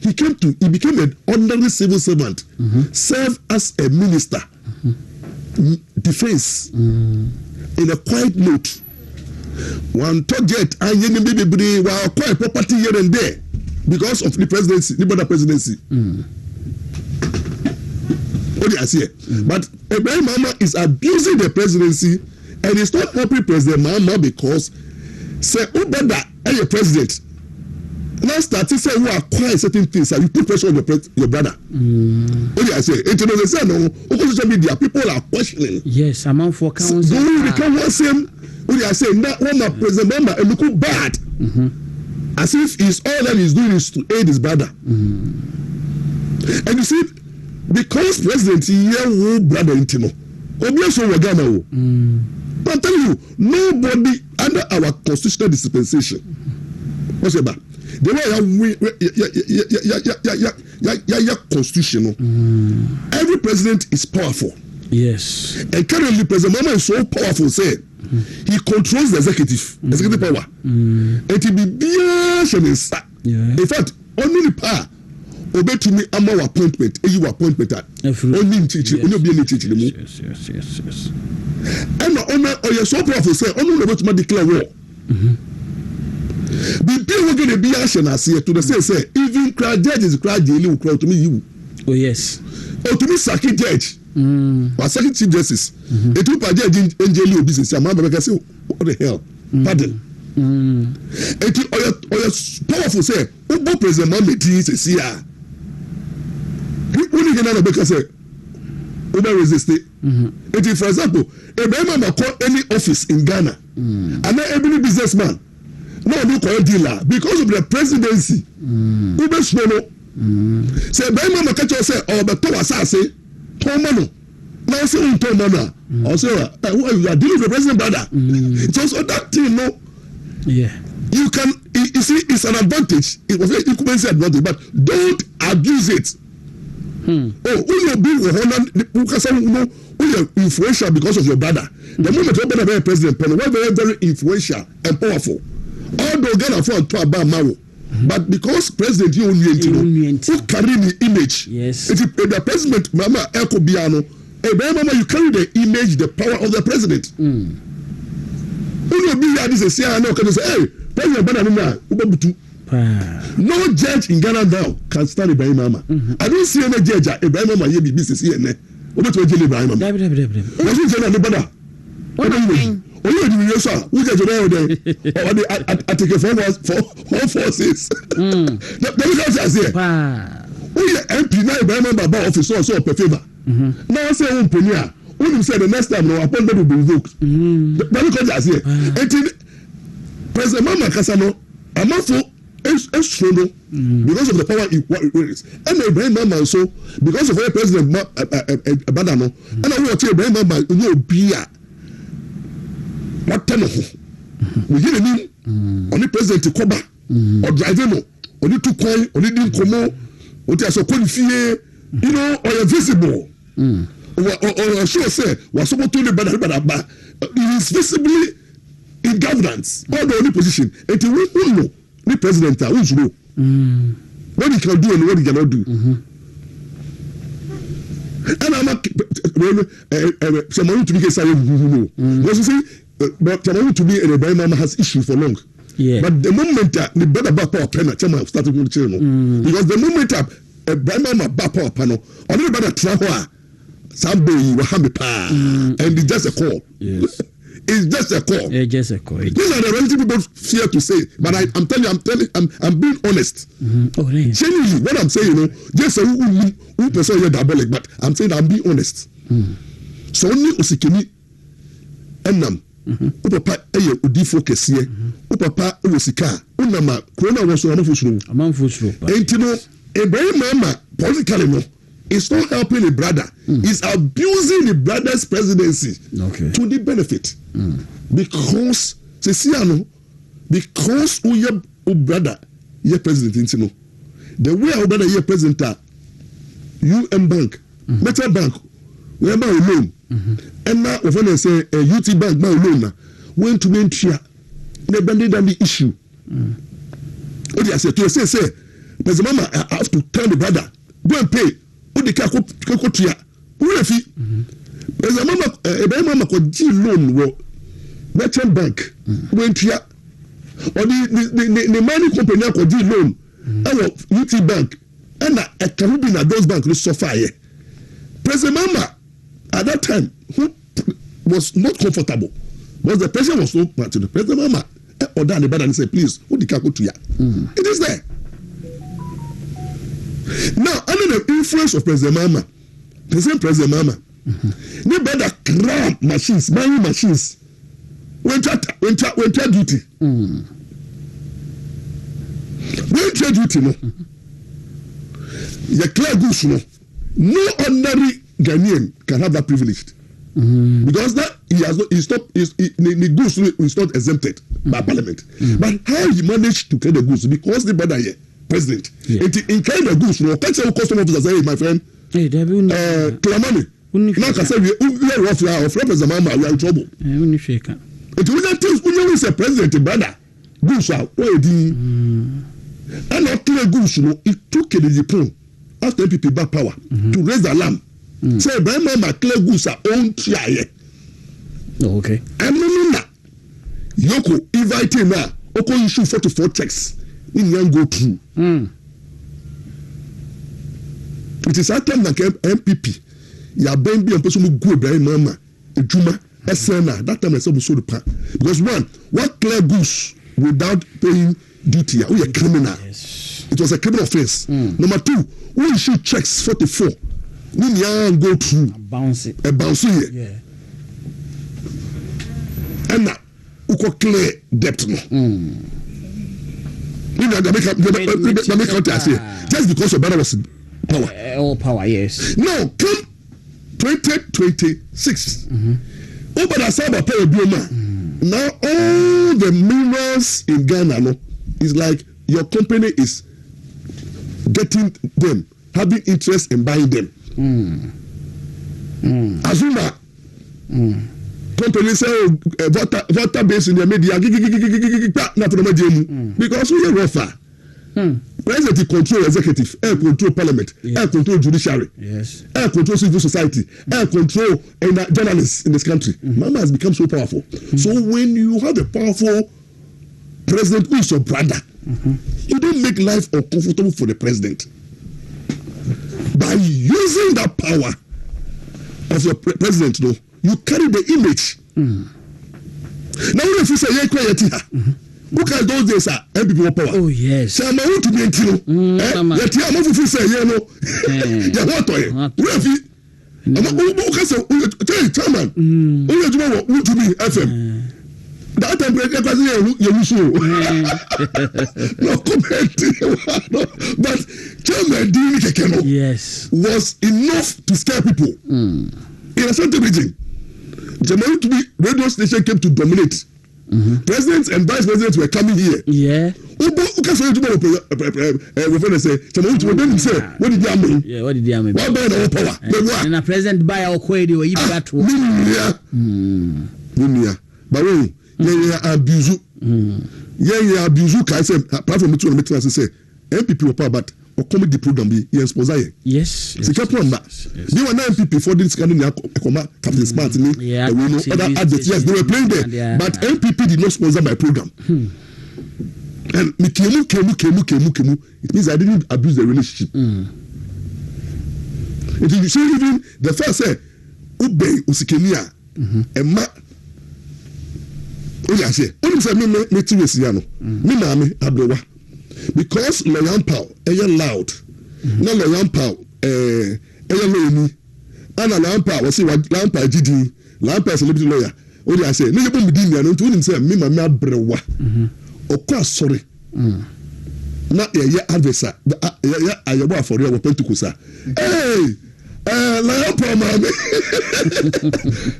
he became an ordinary civil servant, served as a minister, defense, in a quiet note. One target, and you maybe while acquire property here and there because of the presidency, the border presidency. What do I say? But Ibrahim Mahama is abusing the presidency, and it's not helping President Mahama because say Obada and your president. Now start to say who acquire certain things and you put pressure on your brother. What do I say? No, social media people are questioning. Yes, among for council. Do we become one same? What do I say? Now when my president Mahama and look bad, as if all that he's doing is to aid his brother. And you see, because president here brother intimo, obviously we're gonna. I'm telling you, nobody under our constitutional dispensation. What's about? The way constitution, every president is powerful. Yes. And currently, President Mahama is so powerful, say he controls the executive power. And he be beyond. In fact, only the power obey to me our appointment, you appointment only in teaching, only be in teaching. Yes. And or you're so powerful, say only about to declare war. The people going to be action as here to the say even crowd judges crowd daily will crowd to me you. Oh yes. Or to me second judge. Or second chief justice. It will judge in jail business. I'm going to say what the hell? Pardon. And or you powerful say what President Mahama is here. When you can because say over resist it. And for example, Ibrahim Mahama call any office in Ghana and not every businessman. No, no, dealer because of the presidency. Ube swallow. Say, by Mama Kacho say, or the Towa say, Tomano. Now say, Tomana. Or say, you are dealing with the president, brother. It's also that thing, no. Yeah. You can, you see, it's an advantage. It was you could say advantage, but don't abuse it. Oh, when you're being you're influential because of your brother. The moment you're going to be a president, we're very, very influential and powerful. Although Ghana for to about Mao, but because President you carry the image. Yes. If the president Mama Eko Biano, Mama you carry the image, the power of the president. When you be here, this is say hey, President Banana, no judge in Ghana now can stand Ibrahim Mahama. I don't see any judge Ibrahim Mahama here be business here. What to Ibrahim Mahama? That's what I'm saying. Oh, you do you sir? Who just there? Or the article 446. Let me just say. Oh, yeah, MP now Ibrahim Mahama office so favor. Now say one premier. When you say the next time no appointment will be revoked. Let me just say. And President Mahama Kasano, I'm not for external because of the power it is. And Ibrahim Mahama also because of where President Badano and I will tell Ibrahim Mahama no beer. What ten of we hear him only President Koba or driver only two coin only didn't come out or so qualify you know or you're visible or sure say was supposed to be but it is visibly in governance all the only position it will know the president who's know what he can do and what he cannot do and I'm not someone to be but to be a Ibrahim Mahama has issue for long. Yeah. But the moment the better back power panel started with the channel because the moment Ibrahim Mahama back power panel only better travel somebody will have a power and it's just a call. Yes. It's just a call. Yeah, just a call. These are the relative people fear to say, but I'm telling you, I'm being honest. Oh, really? Genuinely, what I'm saying, you know, just a who person you're diabolic, but I'm saying I'm being honest. So only usikini enam. Papa eye odi focus here. Papa usika. Unama corona was so amamfusro. Entino Ibrahim Mahama politically no. It's not helping the brother. It's abusing the brother's presidency to the benefit. Because because your brother your president you know. The way our brother your president UM Bank, Metal Bank, we buy a loan. And now when I say a UT Bank buy a loan went to main chair, they banded on the issue. What do I say? To say President Mahama have to tell the brother, go and pay. What the car go to ya? Who the fee? President Mahama, Ibrahim Mahama could G loan merchant bank went to ya. Or the money company could G loan. Our UT bank and a Caribbean those banks will suffer. President Mahama at that time who was not comfortable because the president was so much. The President Mahama ordered the brother and said, please, who the car go to ya? It is there. Now, under the influence of President Mahama, President Mahama, they better cram machines, buying machines, went to duty. Went to duty, no. You clear goods, no ordinary Ghanaian can have that privilege. Because that the goods is not exempted by parliament. But how he managed to clear the goods because the brother here. President. In kind of goods, no, can't say custom officer say, my friend, Clamani. Now, can say we are rough now, of President Mahama, we are in trouble. It will not tell you say president, brother. Goods are already. And not clear goods, no, it took the Japan after MPP back power to raise the alarm. Say, Ibrahim Mahama clear goods are own try. Okay. And no, Yoko, inviting now, Oko issue 44 checks. In young go through. It is at time like MPP. Ya ben be on person who go Ibrahim Mahama, Ejuma, SNA. That time I said we saw the part. Because what clear goose without paying duty? We are criminal. Yes. It was a criminal offense. Number 2, we issue checks 44. In young go through. A bouncy. Yeah. And now, we could clear debt no. Just because your brother was in power. All power, yes. Now, come 2026. Over the side of Bioma. Now, all the minerals in Ghana no, is like your company is getting them, having interest in buying them. Azuma. Company say water base in the media because we are rougher. President control executive, air control parliament, air control judiciary, air control civil society, air control journalists in this country. Mahama has become so powerful. So when you have a powerful president who is your brother, you don't make life uncomfortable for the president. By using that power of your president, though, you carry the image. Now, if you say, yeah, quiet here. Look at those days, MPP power. Oh, yes. So, I'm out to be in Tino. Yet, I'm not to say, you know, you're what are you? Refi, I'm a chairman. Only to be FM. That time, no comment. But chairman doing yes was enough to scare people in a certain region. Jamaica to be radio station came to dominate. Presidents and vice presidents were coming here. Yeah. What did you mean? Yeah, what did you mean? What about our power? And a president by our quay, you eat that one. But yeah, abuse. Yeah, abuse. I say, apart from the meeting, I say, MPP will power, but or comedy program be sponsor. Yes. It's a problem. You are now MPP for this kind of Captain Smart. Yeah. Other adverts. Yes, they were playing there, but MPP did not sponsor my program. And kemu. It means I didn't abuse the relationship. It is so even the first say Ube Usikenia and Ma. Oh yeah, say. Only say me Tiwesiano. Me mami Abdowa. Because Ampaw loud. No Ampaw low. And Ampaw was Ampaw GD. Ampaw is a celebrity lawyer. Oh yeah, say. No you be me no to say me mama Abdowa. Of course, sorry. Na ye adversa. Ya ayabo for your Pentecost. Hey, Ampaw mama.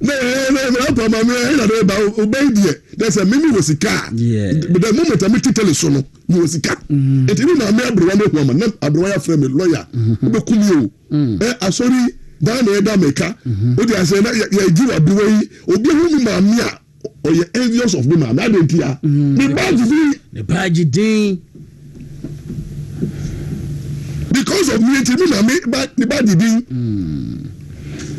No, Ampaw mama. Obey there's a mimi was a car. Yeah. But the moment I meet telephone, you was a car. It even a mere woman, not a lawyer friend, lawyer. I sorry, down there, Dameka. What I say, you give up the way, or be whom mamma, or you're envious of me, man. I didn't hear. The badge, the badge, because of me nti na me ba ni ba di bin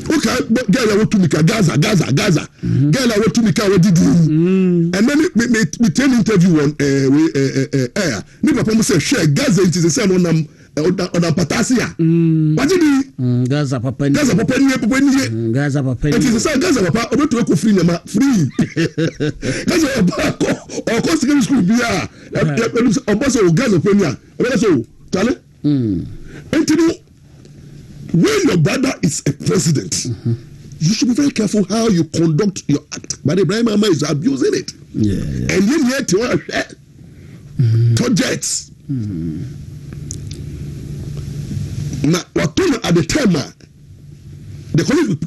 okay girl I want to make Gaza girl I want to make what did and then me tell interview on air ni papa mo say share Gaza it is say on patasia what did Gaza papa ni Gaza papa it is say Gaza papa obeto ko free na free Gaza papa o ko secondary school bia o boss o Gaza papa ni a o so tale when your brother is a president, you should be very careful how you conduct your act. But Ibrahim Mahama is abusing it. And then yet you are projects. Now, what at the time, the colleague